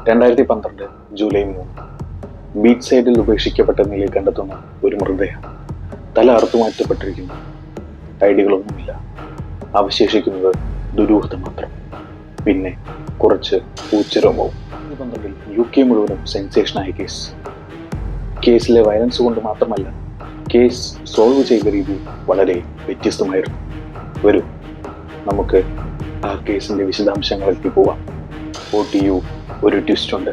2012 July 3 beach സൈഡിൽ ഉപേക്ഷിക്കപ്പെട്ട നിലയിൽ കണ്ടെത്തുന്ന ഒരു മൃതദേഹം. തല അറുത്തുമാറ്റപ്പെട്ടിരിക്കുന്നു. ഐഡികളൊന്നുമില്ല. അവശേഷിക്കുന്നത് ദുരൂഹത മാത്രം. പിന്നെ കുറച്ച് പൂച്ചരോമവും. 2012 UK മുഴുവനും സെൻസേഷനായ കേസിലെ വയലൻസ് കൊണ്ട് മാത്രമല്ല, കേസ് സോൾവ് ചെയ്ത രീതി വളരെ വ്യത്യസ്തമായിരുന്നു. വരൂ, നമുക്ക് ആ കേസിന്റെ വിശദാംശങ്ങളിലേക്ക് പോവാം. OTU ഒരു ട്വിസ്റ്റ് ഉണ്ട്.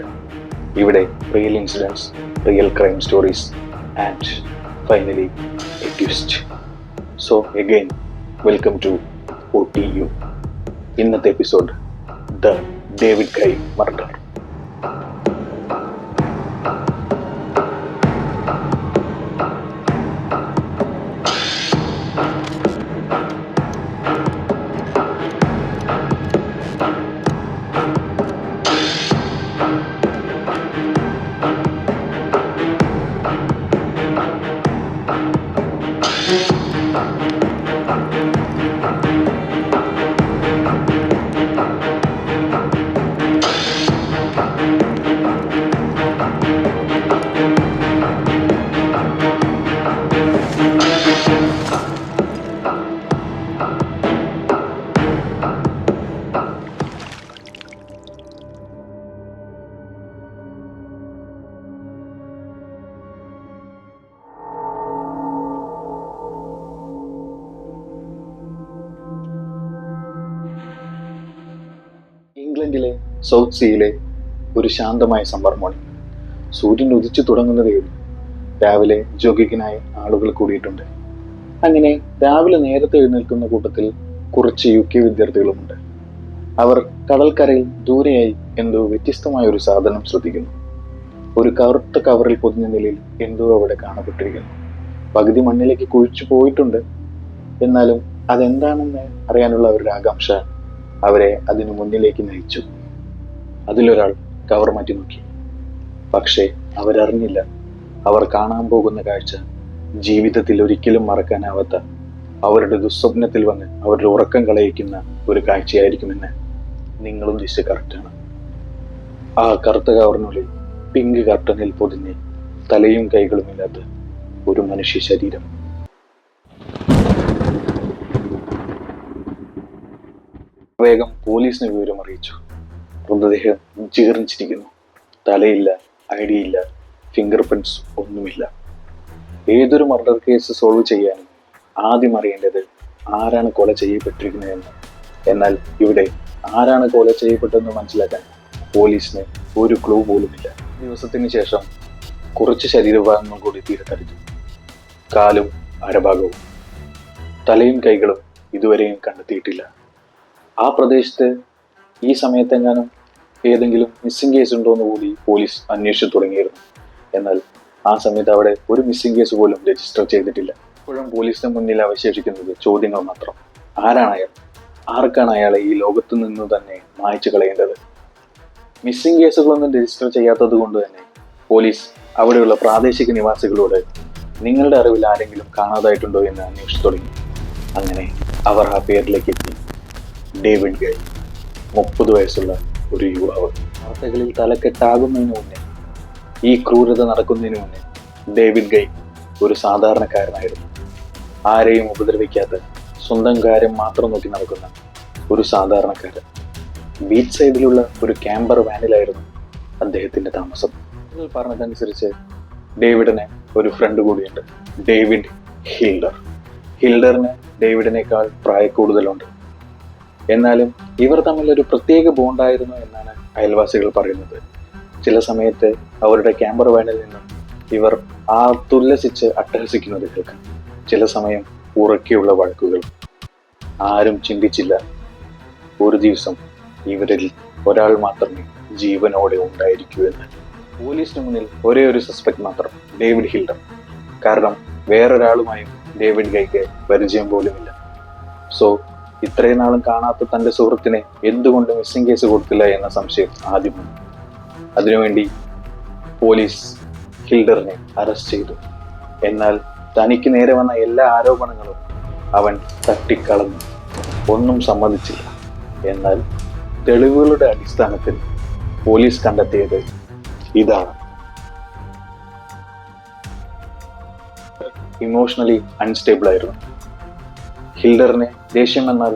ഇവിടെ real incidents, real crime stories and finally a twist. So again welcome to OTU. ഇന്നത്തെ episode the David Guy murder. ഇംഗ്ലണ്ടിലെ സൗത്ത് സീയിലെ ഒരു ശാന്തമായ സമ്മർ മോർണിംഗ്. സൂര്യൻ ഉദിച്ചു തുടങ്ങുന്നതേയുള്ളൂ. രാവിലെ ജോഗിങ്ങിനായി ആളുകൾ കൂടിയിട്ടുണ്ട്. അങ്ങനെ രാവിലെ നേരത്തെ എഴുന്നേൽക്കുന്ന കൂട്ടത്തിൽ കുറച്ച് UK വിദ്യാർത്ഥികളുമുണ്ട്. അവർ കടൽക്കരയിൽ ദൂരെയായി എന്തോ വ്യത്യസ്തമായ ഒരു സാധനം ശ്രദ്ധിക്കുന്നു. ഒരു കറുത്ത കവറിൽ പൊതിഞ്ഞ നിലയിൽ എന്തോ അവിടെ കാണപ്പെട്ടിരിക്കുന്നു. പകുതി മണ്ണിലേക്ക് കുഴിച്ചു പോയിട്ടുണ്ട്. എന്നാലും അതെന്താണെന്ന് അറിയാനുള്ള അവരുടെ ആകാംക്ഷ അവരെ അതിനു മുന്നിലേക്ക് നയിച്ചു. അതിലൊരാൾ കവർ മാറ്റി നോക്കി. പക്ഷേ അവരറിഞ്ഞില്ല, അവർ കാണാൻ പോകുന്ന കാഴ്ച ജീവിതത്തിൽ ഒരിക്കലും മറക്കാനാവാത്ത, അവരുടെ ദുസ്വപ്നത്തിൽ വന്ന് അവരുടെ ഉറക്കം കളയിക്കുന്ന ഒരു കാഴ്ചയായിരിക്കുമെന്ന് നിങ്ങളും ദിശ കറക്റ്റാണ്. ആ കറുത്ത കവറിനുള്ളിൽ പിങ്ക് കർട്ടനിൽ പൊതിഞ്ഞ് തലയും കൈകളും ഇല്ലാത്ത ഒരു മനുഷ്യ ശരീരം. വേഗം പോലീസിന് വിവരം അറിയിച്ചു. മൃതദേഹം ജീർണിച്ചിരിക്കുന്നു. തലയില്ല, ഐഡിയില്ല, ഫിംഗർ പ്രിന്റ്സ് ഒന്നുമില്ല. ഏതൊരു മർഡർ കേസ് സോൾവ് ചെയ്യാനും ആദ്യം അറിയേണ്ടത് ആരാണ് കൊല ചെയ്യപ്പെട്ടിരിക്കുന്നതെന്ന്. എന്നാൽ ഇവിടെ ആരാണ് കൊല ചെയ്യപ്പെട്ടതെന്ന് മനസ്സിലാക്കാൻ പോലീസിന് ഒരു ക്ലൂ പോലുമില്ല. ദിവസത്തിന് ശേഷം കുറച്ച് ശരീരഭാഗങ്ങൾ കൂടി തീരത്തടിച്ചു. കാലും അരഭാഗവും. തലയും കൈകളും ഇതുവരെയും കണ്ടെത്തിയിട്ടില്ല. ആ പ്രദേശത്ത് ഈ സമയത്തെങ്ങാനും ഏതെങ്കിലും മിസ്സിംഗ് കേസ് ഉണ്ടോ എന്ന് കൂടി പോലീസ് അന്വേഷിച്ചു തുടങ്ങിയിരുന്നു. എന്നാൽ ആ സമയത്ത് അവിടെ ഒരു മിസ്സിംഗ് കേസ് പോലും രജിസ്റ്റർ ചെയ്തിട്ടില്ല. ഇപ്പോഴും പോലീസിന് മുന്നിൽ അവശേഷിക്കുന്നത് ചോദ്യങ്ങൾ മാത്രം. ആരാണ് അയാൾ? ആർക്കാണ് അയാളെ ഈ ലോകത്തു നിന്ന് തന്നെ മായ്ച്ചു കളയേണ്ടത്? മിസ്സിംഗ് കേസുകളൊന്നും രജിസ്റ്റർ ചെയ്യാത്തത് കൊണ്ട് തന്നെ പോലീസ് അവിടെയുള്ള പ്രാദേശിക നിവാസികളോട് നിങ്ങളുടെ അറിവിൽ ആരെങ്കിലും കാണാതായിട്ടുണ്ടോ എന്ന് അന്വേഷിച്ചു തുടങ്ങി. അങ്ങനെ അവർ ആ പേരിലേക്ക് എത്തി. ഡേവിഡ് ഗൈ, 30 വയസ്സുള്ള ഒരു യുവാവ്. വാർത്തകളിൽ തലക്കെട്ടാകുന്നതിന് മുന്നേ, ഈ ക്രൂരത നടക്കുന്നതിന് മുന്നേ ഡേവിഡ് ഗൈ ഒരു സാധാരണക്കാരനായിരുന്നു. ആരെയും ഉപദ്രവിക്കാത്ത, സ്വന്തം കാര്യം മാത്രം നോക്കി നടക്കുന്ന ഒരു സാധാരണക്കാരൻ. ബീച്ച് സൈഡിലുള്ള ഒരു ക്യാമ്പർ വാനിലായിരുന്നു അദ്ദേഹത്തിന്റെ താമസം. പറഞ്ഞതനുസരിച്ച് ഡേവിഡിന് ഒരു ഫ്രണ്ട് കൂടിയുണ്ട്, ഡേവിഡ് ഹിൽഡർ. ഹിൽഡറിന് ഡേവിഡിനേക്കാൾ പ്രായക്കൂടുതലുണ്ട്. എന്നാലും ഇവർ തമ്മിൽ ഒരു പ്രത്യേക ബോണ്ടായിരുന്നു എന്നാണ് അയൽവാസികൾ പറയുന്നത്. ചില സമയത്ത് അവരുടെ ക്യാമ്പർ വാനിൽ നിന്നും ഇവർ തുല്ലസിച്ച് അട്ടഹസിക്കുന്നത് കേൾക്കാം. ചില സമയം ഉറക്കെയുള്ള വഴക്കുകൾ. ആരും ചിന്തിച്ചില്ല ഒരു ദിവസം ഇവരിൽ ഒരാൾ മാത്രമേ ജീവനോടെ ഉണ്ടായിരിക്കൂ എന്ന്. പോലീസിന് മുന്നിൽ ഒരേ ഒരു സസ്പെക്ട് മാത്രം, ഡേവിഡ് ഹിൽഡർ. കാരണം വേറൊരാളുമായും ഡേവിഡ് ഗൈക്ക് പരിചയം പോലുമില്ല. സോ ഇത്രയും നാളും കാണാത്ത തൻ്റെ സുഹൃത്തിനെ എന്തുകൊണ്ട് മിസ്സിംഗ് കേസ് കൊടുത്തില്ല എന്ന സംശയം ആദ്യം വന്നു. അതിനുവേണ്ടി പോലീസ് ഹിൽഡറിനെ അറസ്റ്റ് ചെയ്തു. എന്നാൽ തനിക്ക് നേരെ വന്ന എല്ലാ ആരോപണങ്ങളും അവൻ തട്ടിക്കളഞ്ഞു. ഒന്നും സമ്മതിച്ചില്ല. എന്നാൽ തെളിവുകളുടെ അടിസ്ഥാനത്തിൽ പോലീസ് കണ്ടെത്തിയത് ഇതാണ്. ഇമോഷണലി അൺസ്റ്റേബിൾ ആയിരുന്നു. ഹിൽഡറിന് ദേഷ്യം വന്നാൽ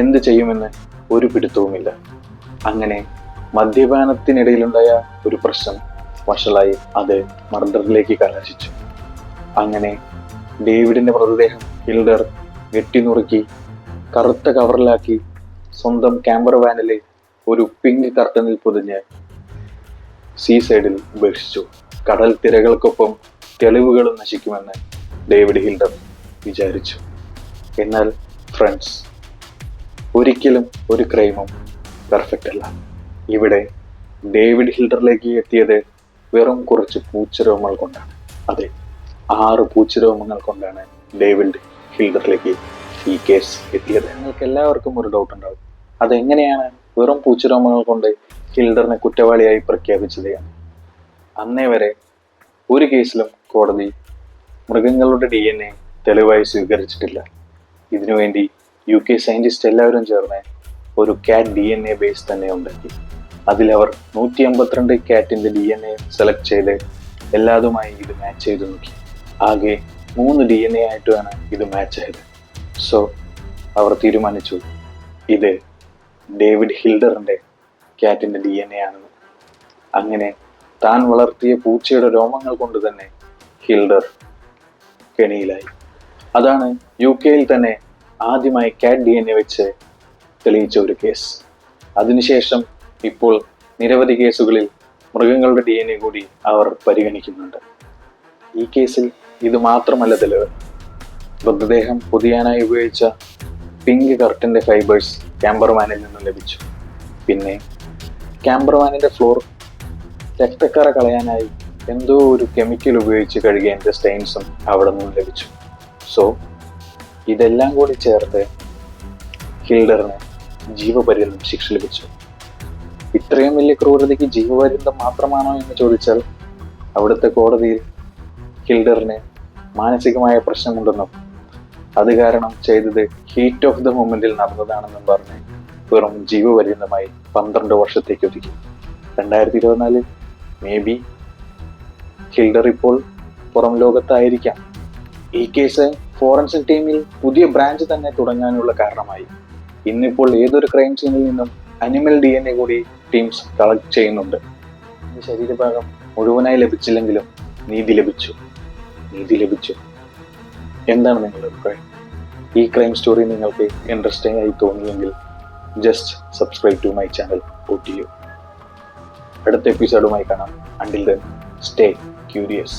എന്ത് ചെയ്യുമെന്ന് ഒരു പിടുത്തവുമില്ല. അങ്ങനെ മദ്യപാനത്തിനിടയിലുണ്ടായ ഒരു പ്രശ്നം വഷളായി അത് മർഡറിലേക്ക് കലാശിച്ചു. അങ്ങനെ ഡേവിഡിന്റെ മൃതദേഹം ഹിൽഡർ വെട്ടിനുറുക്കി കറുത്ത കവറിലാക്കി സ്വന്തം ക്യാമ്പർ വാനിലെ ഒരു പിങ്ക് കർട്ടനിൽ പൊതിഞ്ഞ് സീ സൈഡിൽ ഉപേക്ഷിച്ചു. കടൽ തിരകൾക്കൊപ്പം തെളിവുകളും നശിക്കുമെന്ന് ഡേവിഡ് ഹിൽഡർ വിചാരിച്ചു. എന്നാൽ ഫ്രണ്ട്സ്, ഒരിക്കലും ഒരു ക്രൈമും പെർഫെക്റ്റ് അല്ല. ഇവിടെ ഡേവിഡ് ഹിൽഡറിലേക്ക് എത്തിയത് വെറും കുറച്ച് പൂച്ചരോമങ്ങൾ കൊണ്ടാണ്. അതെ, 6 പൂച്ചരോമങ്ങൾ കൊണ്ടാണ് ഡേവിഡ് ഹിൽഡറിലേക്ക് ഈ കേസ് എത്തിയത്. നിങ്ങൾക്ക് എല്ലാവർക്കും ഒരു ഡൗട്ട് ഉണ്ടാവും, അതെങ്ങനെയാണ് വെറും പൂച്ചരോമങ്ങൾ കൊണ്ട് ഹിൽഡറിനെ കുറ്റവാളിയായി പ്രഖ്യാപിച്ചത്? അന്നേ വരെ ഒരു കേസിലും കോടതി മൃഗങ്ങളുടെ DNA തെളിവായി സ്വീകരിച്ചിട്ടില്ല. ഇതിനുവേണ്ടി UK സയന്റിസ്റ്റ് എല്ലാവരും ചേർന്ന് ഒരു കാറ്റ് DNA ബേസ് തന്നെ ഉണ്ടാക്കി. അതിലവർ 152 കാറ്റിന്റെ DNA സെലക്ട് ചെയ്ത് എല്ലാതുമായി ഇത് മാച്ച് ചെയ്ത് നോക്കി. ആകെ 3 DNA ആയിട്ടാണ് ഇത് മാച്ച് ആയത്. സോ അവർ തീരുമാനിച്ചു ഇത് ഡേവിഡ് ഹിൽഡറിന്റെ കാറ്റിന്റെ DNA ആണെന്ന്. അങ്ങനെ താൻ വളർത്തിയ പൂച്ചയുടെ രോമങ്ങൾ കൊണ്ട് തന്നെ ഹിൽഡർ കെണിയിലായി. അതാണ് UK തന്നെ ആദ്യമായി കാറ്റ് DNA വെച്ച് തെളിയിച്ച ഒരു കേസ്. അതിനുശേഷം ഇപ്പോൾ നിരവധി കേസുകളിൽ മൃഗങ്ങളുടെ DNA കൂടി അവർ പരിഗണിക്കുന്നുണ്ട്. ഈ കേസിൽ ഇത് മാത്രമല്ല തെളിവ്. മൃതദേഹം പൊതിയാനായി ഉപയോഗിച്ച പിങ്ക് കർട്ടന്റെ ഫൈബേഴ്സ് ക്യാമ്പർമാനിൽ നിന്നും ലഭിച്ചു. പിന്നെ ക്യാമ്പർമാനിന്റെ ഫ്ലോർ രക്തക്കറ കളയാനായി എന്തോ ഒരു കെമിക്കൽ ഉപയോഗിച്ച് കഴുകിയതിന്റെ സ്റ്റെയിൻസും അവിടെ നിന്നും ലഭിച്ചു. സോ ഇതെല്ലാം കൂടി ചേർത്ത് ഹിൽഡറിന് ജീവപര്യന്തം ശിക്ഷ ലഭിച്ചു. ഇത്രയും വലിയ ക്രൂരതയ്ക്ക് ജീവപര്യന്തം മാത്രമാണോ എന്ന് ചോദിച്ചാൽ അവിടുത്തെ കോടതിയിൽ ഹിൽഡറിന് മാനസികമായ പ്രശ്നമുണ്ടെന്നും അത് കാരണം ചെയ്തത് ഹീറ്റ് ഓഫ് ദ മൊമെന്റിൽ നടന്നതാണെന്നും പറഞ്ഞ് വെറും ജീവപര്യന്തമായി 12 വർഷത്തേക്ക് ഒതുക്കി. 2024 മേ ബി ഹിൽഡർ ഇപ്പോൾ പുറം ലോകത്തായിരിക്കാം. ഈ കേസ് ഫോറൻസിക് ടീമിൽ പുതിയ ബ്രാഞ്ച് തന്നെ തുടങ്ങാനുള്ള കാരണമായി. ഇന്നിപ്പോൾ ഏതൊരു ക്രൈം സീനിൽ നിന്നും അനിമൽ DNA കൂടി ടീംസ് കളക്ട് ചെയ്യുന്നുണ്ട്. ഈ ശരീരഭാഗം മുഴുവനായി ലഭിച്ചില്ലെങ്കിലും നീതി ലഭിച്ചു. എന്താണ് നിങ്ങളുടെ അഭിപ്രായം? ഈ ക്രൈം സ്റ്റോറി നിങ്ങൾക്ക് ഇൻട്രസ്റ്റിംഗ് ആയി തോന്നിയെങ്കിൽ just subscribe to my channel OTU. അടുത്ത എപ്പിസോഡുമായി കാണാം. Until then, stay curious.